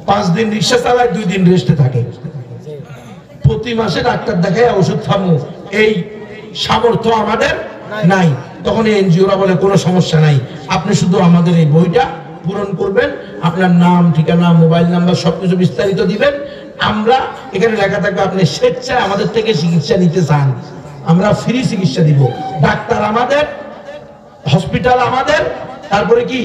5 দিন রিক্সা চালায়, 2 দিন রেস্টে থাকে। প্রতি মাসে ডাক্তার দেখায় ওষুধ খামু, এই সামর্থ্য আমাদের নাই। তখন এনজিওরা বলে কোনো সমস্যা নাই, আপনি শুধু আমাদের এই বইটা পূরণ করবেন, আপনার নাম, ঠিকানা, মোবাইল নাম্বার সবকিছু বিস্তারিত দিবেন, আমরা এখানে লেখা থাকবে আপনি স্বেচ্ছায় আমাদের থেকে চিকিৎসা নিতে চান, আমরা ফ্রি চিকিৎসা দিব। ডাক্তার আমাদের, হসপিটাল আমাদের, তারপরে কি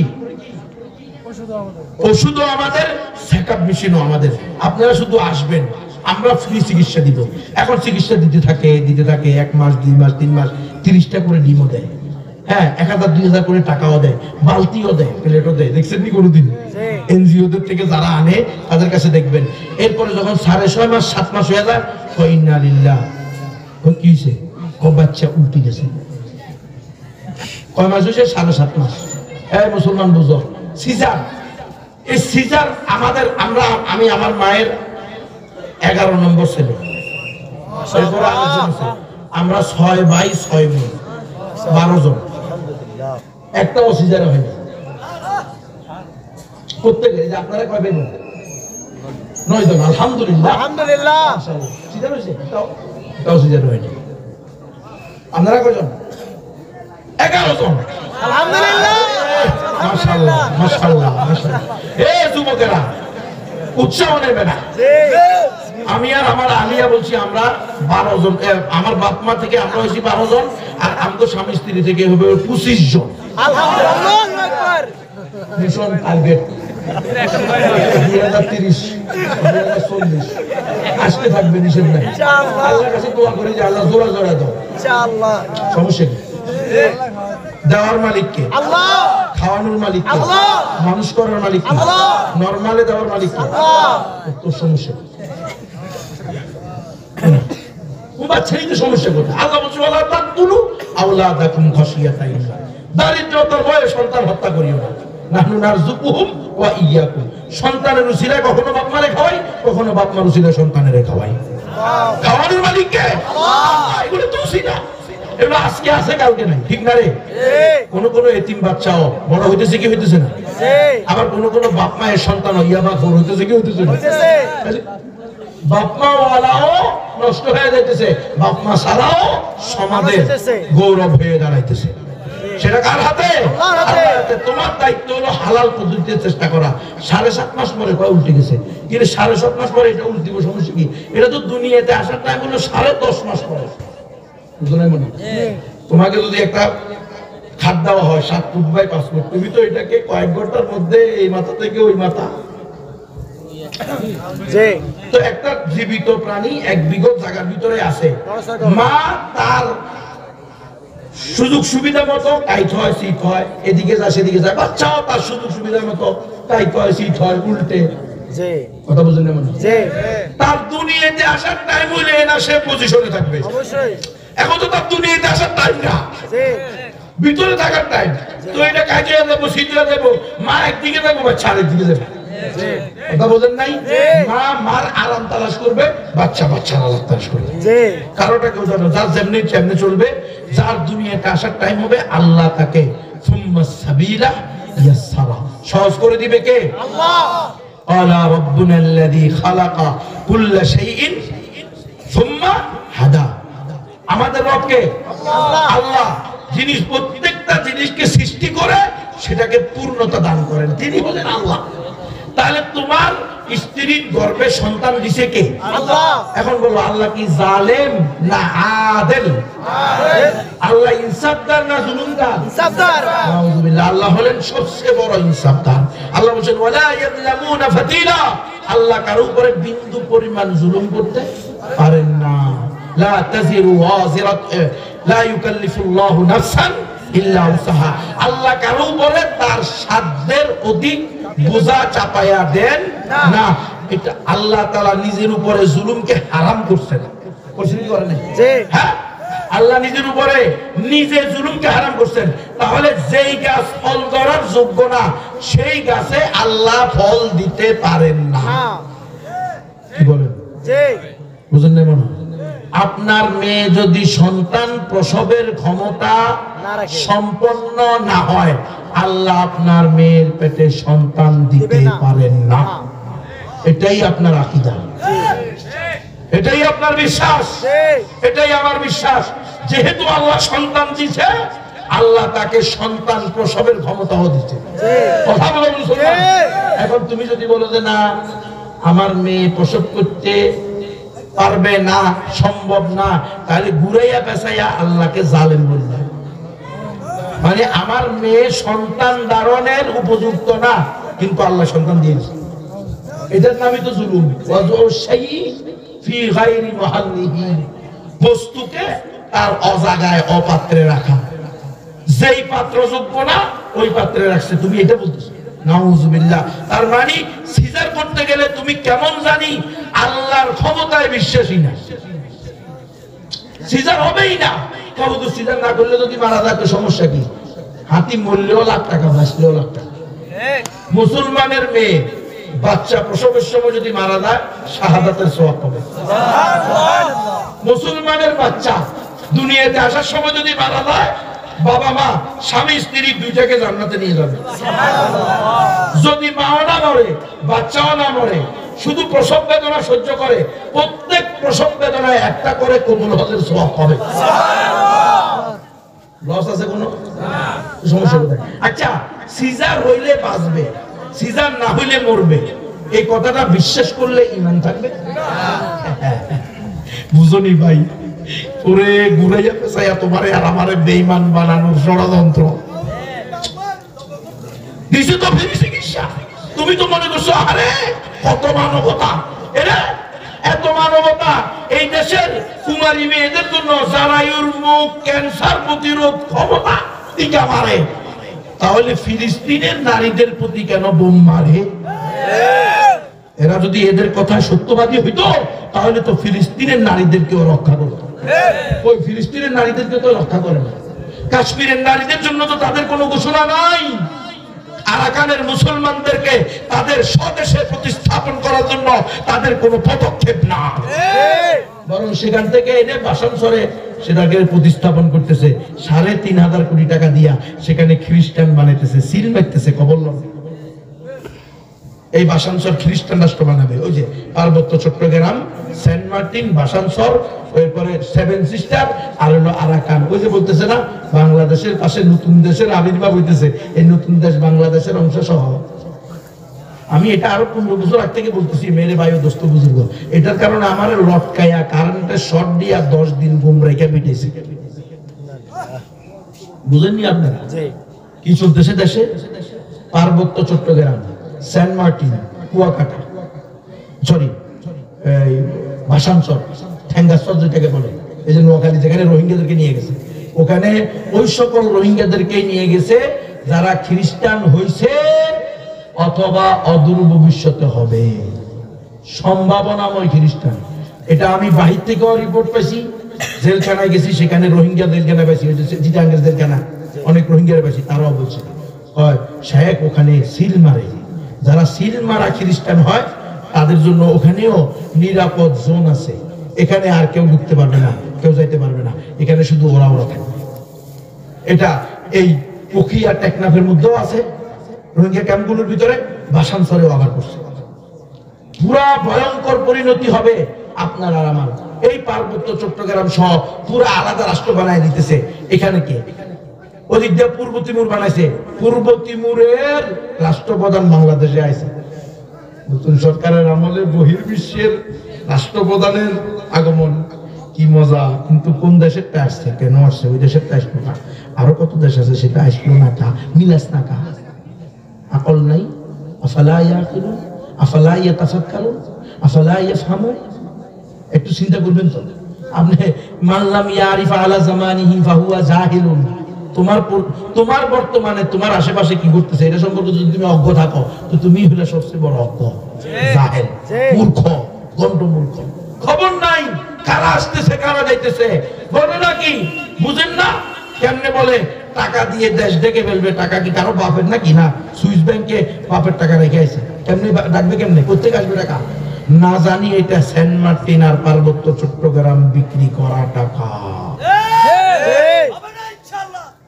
ওষুধও আমাদের, চেকআপ মেশিনও আমাদের। আপনারা শুধু আসবেন, আমরা ফ্রি চিকিৎসা দিব। এখন চিকিৎসা দিতে থাকে 1 মাস, 2 মাস, 3 মাস, 30টা করে ডিমও দেয়, হ্যাঁ 1000-2000 করে টাকাও দেয়, বালতিও দেয়, প্লেটও দেয়। দেখছেন নি কোনোদিন? এনজিওদের থেকে যারা আনে তাদের কাছে দেখবেন। এরপরে যখন 6.5 মাস 7 মাস হয়ে যায়, ইন্না লিল্লাহ, কি হয়েছে? বাচ্চা উল্টে গেছে। কয় মাস হয়েছে? 7.5 মাস। এই মুসলমান বুঝো, সিজার, এই সিজার আমাদের, আমি আমার মায়ের 11 নম্বর ছেলে, আমরা 6 ভাই 6 বোন, 12 জন, একটাও সিজার হয়নি। প্রত্যেকে আপনারা কয় ভাই বোন? 9 জন। আলহামদুলিল্লাহ, আলহামদুলিল্লাহ, সিজার হয়েছে, একটাও সিজার হয়নি। আপনারা কয়জন? 11 জন। আলহামদুলিল্লাহ, মাশাআল্লাহ, মাশাআল্লাহ, মাশাআল্লাহ। এই যুবকেরা উৎসাহ নেবে না। আমি আর আমার আলিয়া বলছি আমরা 12 জন, আমার বাপ মা থেকে আমরা হয়েছি 12 জন, আর আমাদের স্বামী স্ত্রী থেকে হবে 25 জন। আলহামদুলিল্লাহ, মিশন টার্গেট 2030, 2040 আসতে থাকবে, নিষেধ নাই। আল্লাহর কাছে দোয়া করি যে আল্লাহ জোড়া জোড়া দাও ইনশাআল্লাহ। সমস্যা কি? দেওয়ার মালিক কে? আল্লাহ। খাওয়ানোর মালিক কে? আল্লাহ। মানুষ করার মালিক কে? আল্লাহ। নরমালে দেওয়ার মালিক কে? আল্লাহ। তো সমস্যা বাচ্চাই তো সমস্যা কোথায়? আল্লাহ বলছে ওয়ালা তাকতুলু আওলাদাকুম খাশিয়াতা ইমলাক, দারিদ্রতার ভয়ে সন্তান হত্যা করিও না। নাহনু নারযুকুহুম ওয়া ইয়্যাকুম, সন্তানের উসিলায় কখনো বাপ মারে খাওয়াই, কখনো বাপ মার উসিলায় সন্তানের খাওয়াই। খাওয়ানোর মালিক কে? আল্লাহ। এগুলো তো উসিলা, এগুলো আজকে আছে কালকে নাই, ঠিক না রে? কোন কোন এতিম বাচ্চাও বড় হইতেছে কি হইতেছে না, আবার কোন কোন বাপ মায়ের সন্তান ইয়াবা খোর হইতেছে কি হইতেছে না। বাপ মা ওয়ালাও নষ্ট হয়ে যাইতেছে, বাপ মা ছাড়াও সমাজে গৌরব হয়ে দাঁড়াইতেছে। সেটা কার হাতে? আল্লাহর হাতে। তোমার দায়িত্ব হলো হালাল পদ্ধতিতে চেষ্টা করা। 7.5 মাস পরে কয় উল্টে গেছে, কিন্তু 7.5 মাস পরে এটা উল্টিব, সমস্যা কি? এটা তো দুনিয়াতে আসার টাইম হলো 10.5 মাস পরে। তোমাকে যদি একটা খাট দেওয়া হয় 7 ফুট বাই 5 ফুট, তুমি তো এটাকে কয়েক ঘন্টার মধ্যে এই মাথা থেকে ওই মাথা, তো একটা জীবিত প্রাণী 1 বিঘত জায়গার ভিতরে আছে, মা তার সুযোগ সুবিধা মতো টাইট হয়, সিট হয়, এদিকে যায় সেদিকে যায়, বাচ্চাও তার সুযোগ সুবিধা মতো টাইট হয়, সিট হয়, উল্টে। কথা বুঝলেন না? তার দুনিয়াতে আসার টাইম হইলে না সে পজিশনে থাকবে। এখন তো তার দুনিয়াতে আসার টাইম না, ভিতরে থাকার টাইম। তো এটা কাজে দেবো, সিটে দেবো, মা একদিকে দেবো, বাচ্চা আরেকদিকে দেবো। কথা বোঝেন নাই? মা মার আরাম তালাশ করবে, বাচ্চা বাচ্চার আরাম তালাশ করবে। কারোটা কেউ জানো, যার যেমনি যেমনি চলবে, যার দুনিয়াতে আসার টাইম হবে আল্লাহ তাকে সুম্মা সাবিলা ইয়াসসারা, সহজ করে দিবে কে? আল্লাহ। আলা রাব্বুনা আল্লাযী খালাকা কুল্লা শাইইন সুম্মা হাদা, আমাদের রব কে? আল্লাহ। যিনি প্রত্যেকটা জিনিসকে সৃষ্টি করে সেটাকে পূর্ণতা দান করেন, তিনি হলেন আল্লাহ। তাহলে তোমার স্ত্রীর গর্ভে সন্তান দিছে কে? আল্লাহ। এখন বলো আল্লাহ কি জালেম না আদেল? আল্লাহ ইনসাফদার না জুলুমদার? ইনসাফদার। নাউযুবিল্লাহ, আল্লাহ হলেন সবচেয়ে বড় ইনসাফদার। আল্লাহ বলেন ওয়ালা ইয়াযলামুনা ফাতিলা, আল্লাহ কারো উপরে বিন্দু পরিমাণ জুলুম করতে পারেন না। লা তাজিরু ওয়াজিরাতু লা ইউকাল্লিফুল্লাহু নাফসান ইল্লা উসাহা, আল্লাহ কারো উপরে তার সাধ্যের অধিক বোঝা চাপায়া দেন না। এটা আল্লাহ তাআলা নিজের উপরে জুলুমকে হারাম করছেন, করছেন কি করেন? হ্যাঁ, আল্লাহ নিজের উপরে নিজে জুলুমকে হারাম করছেন। তাহলে যেই গাছ ফল ধরার যোগ্য না সেই গাছে আল্লাহ ফল দিতে পারেন না। কি বলেন? বুঝেন না? মনে আপনার মেয়ে যদি সন্তান প্রসবের ক্ষমতা সম্পন্ন না হয়, আল্লাহ আপনার মেয়ের পেটে সন্তান দিতে পারেন না। এটাই আপনার আকীদা, এটাই আপনার বিশ্বাস, এটাই আমার বিশ্বাস। যেহেতু আল্লাহ সন্তান দিয়েছে, আল্লাহ তাকে সন্তান প্রসবের ক্ষমতাও দিচ্ছে। কথা বলে মুসলমান। এখন তুমি যদি বলো যে না আমার মেয়ে প্রসব করতে পারবে না, সম্ভব না, তাহলে ঘুরাইয়া পেঁচাইয়া আল্লাহকে জালেম বলবে। মানে আমার মেয়ে সন্তান ধারণের উপযুক্ত না, কিন্তু আল্লাহ সন্তান দিয়েছে, এটার নামই তো জুলুম। বস্তুকে তার অজাগায় অপাত্রে রাখা, যেই পাত্র যোগ্য না ওই পাত্রে রাখছে, তুমি এটা বলতেছো। নাউজুবিল্লাহ। তার মানে সিজার করতে গেলে তুমি কেমন জানি আল্লাহর ক্ষমতায় বিশ্বাসী না, সিজার হবেই না। কবে তো সিজার না করলে যদি মারা যায় তো সমস্যা কি? হাতি মরলেও লাখ টাকা, বাঁচলেও লাখ টাকা। মুসলমানের মেয়ে বাচ্চা প্রসবের সময় যদি মারা যায় শাহাদাতের সওয়াব পাবে। মুসলমানের বাচ্চা দুনিয়াতে আসার সময় যদি মারা যায়, বাবা মা স্বামী স্ত্রী দুইটাকে জান্নাতে নিয়ে যাবে। যদি মাও না মরে, বাচ্চাও না মরে, শুধু প্রসব বেদনা সহ্য করে, প্রত্যেক প্রসব বেদনায় একটা করে কবুল হজের সওয়াব পাবে। লস আছে কোনো? সমস্যা কোথায়? আচ্ছা, সিজার হইলে বাঁচবে, সিজার না হইলে মরবে, এই কথাটা বিশ্বাস করলে ঈমান থাকবে? বুঝনি ভাই? ওরে ঘুরাইয়া পেছাইয়া তোমারে আর আমারে বেঈমান বানানোর ষড়যন্ত্র দিছে তো ফ্রি চিকিৎসা। তুমি তো মনে করছো আরে কত মানবতা, এরা এত মানবতা এই দেশের কুমারী মেয়েদের জন্য জারায়ুর মুখ ক্যান্সার প্রতিরোধ ক্ষমতা টিকা মারে, তাহলে ফিলিস্তিনের নারীদের প্রতি কেন বোম মারে? এরা যদি এদের কথা সত্যবাদী হইতো তাহলে তো ফিলিস্তিনের নারীদেরকেও রক্ষা করত। ওই ফিলিস্তিনের নারীদেরকে তো রক্ষা করে না। কাশ্মীরের নারীদের জন্য তো তাদের কোনো ঘোষণা নাই। আরাকানের মুসলমানদেরকে তাদের স্বদেশে প্রতিস্থাপন করার জন্য তাদের কোনো পদক্ষেপ না, বরং সেখান থেকে এনে বাসানসরে সেটাকে প্রতিস্থাপন করতেছে। ৩৫০০ কোটি টাকা দিয়া সেখানে খ্রিস্টান বানাইতেছে, সিল মারতেছে, কবর লড়ে। এই বাসানসর খ্রিস্টান রাষ্ট্র বানাবে। ওই যে পার্বত্য চট্টগ্রাম, সেন্ট মার্টিন, বাসানসর, এরপরে সেভেন সিস্টার, আর হলো আরাকান। ওই যে বলতেছে না বাংলাদেশের পাশে নতুন দেশের আবির্ভাব হইতেছে, এই নতুন দেশ বাংলাদেশের অংশ সহ। আমি এটা আরো 15 বছর আগ থেকে বলতেছি, মেরে ভাই ও দোস্ত বুঝুর্গ, এটার কারণে আমার লটকাইয়া কারেন্টের শর্ট দিয়া 10 দিন ঘুম রেখে বিটেছে। বুঝেননি আপনারা কি চলতেছে দেশে? পার্বত্য চট্টগ্রাম, সেন্ট মার্টিন, কুয়াকাটা, সরি ভাসানচর, ঠেঙ্গাচর যেটাকে বলে, এই যে নোয়াখালী, যেখানে রোহিঙ্গাদেরকে নিয়ে গেছে, ওখানে ওই সকল রোহিঙ্গাদেরকে নিয়ে গেছে যারা খ্রিস্টান হইছে অথবা অদূর ভবিষ্যতে হবে, সম্ভাবনাময় খ্রিস্টান। এটা আমি বাহির থেকেও রিপোর্ট পাইছি, জেলখানায় গেছি, সেখানে রোহিঙ্গা জেলখানা পাইছি, চিটাঙ্গের জেলখানা অনেক রোহিঙ্গারা পাইছি, তারাও বলছে শেখ ওখানে সিল মারে। যারা সিল মারা খ্রিস্টান হয় তাদের জন্য ওখানেও নিরাপদ জোন আছে, এখানে আর কেউ ঢুকতে পারবে না, কেউ যাইতে পারবে না, এখানে শুধু ওরা থাকবে। এটা এই প্রক্রিয়া টেকনাফের মধ্যেও আছে, রোহিঙ্গা ক্যাম্পগুলোর ভিতরে, ভাসানচরেও আবার করছে। পুরা ভয়ঙ্কর পরিণতি হবে আপনার আর আমার। এই পার্বত্য চট্টগ্রাম সহ পুরা আলাদা রাষ্ট্র বানায় দিতেছে। এখানে কে? ওদিক দিয়ে পূর্ব তিমুর বানাইছে, পূর্ব তিমুরের রাষ্ট্রপ্রধান বাংলাদেশে আইছে। নতুন সরকারের আমলে বহির্বিশ্বের রাষ্ট্রপ্রধানের আগমন, কি মজা। কিন্তু কোন দেশেরটা আসছে, কেন আসছে? ওই দেশেরটা আসলো না, আরো কত দেশ আছে সেটা আসলো না। কা মিলাস না, কা আকল নাই? আফালা ইয়াকিলুন আফালা ইয়াতাফাক্কারুন আফালা ইয়াফহামুন? একটু চিন্তা করবেন তো আপনি। মাল্লাম ইয়ারিফ আলা জামানিহি ফাহুয়া জাহিলুন। তোমার বর্তমানে তোমার আশেপাশে কি ঘটতেছে এটা সম্পর্কে যদি তুমি অজ্ঞ থাকো তো তুমি হলে সবচেয়ে বড় অজ্ঞ, জাহেল, মূর্খ, গন্ডমূর্খ। খবর নাই কারা আসতেছে কারা যাইতেছে, বলে নাকি বুঝেন না? কেমনে বলে টাকা দিয়ে দেশ ডেকে ফেলবে? টাকা কি কারো বাপের নাকি? না, সুইস ব্যাংকে বাপের টাকা রেখে আছে, কেমনে ডাকবে? কেমনে কোথেকে আসবে টাকা? না জানি এটা সেন্ট মার্টিন আর পার্বত্য চট্টগ্রাম বিক্রি করা টাকা।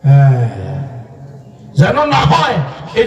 হ্যাঁ, যেন না হয় এই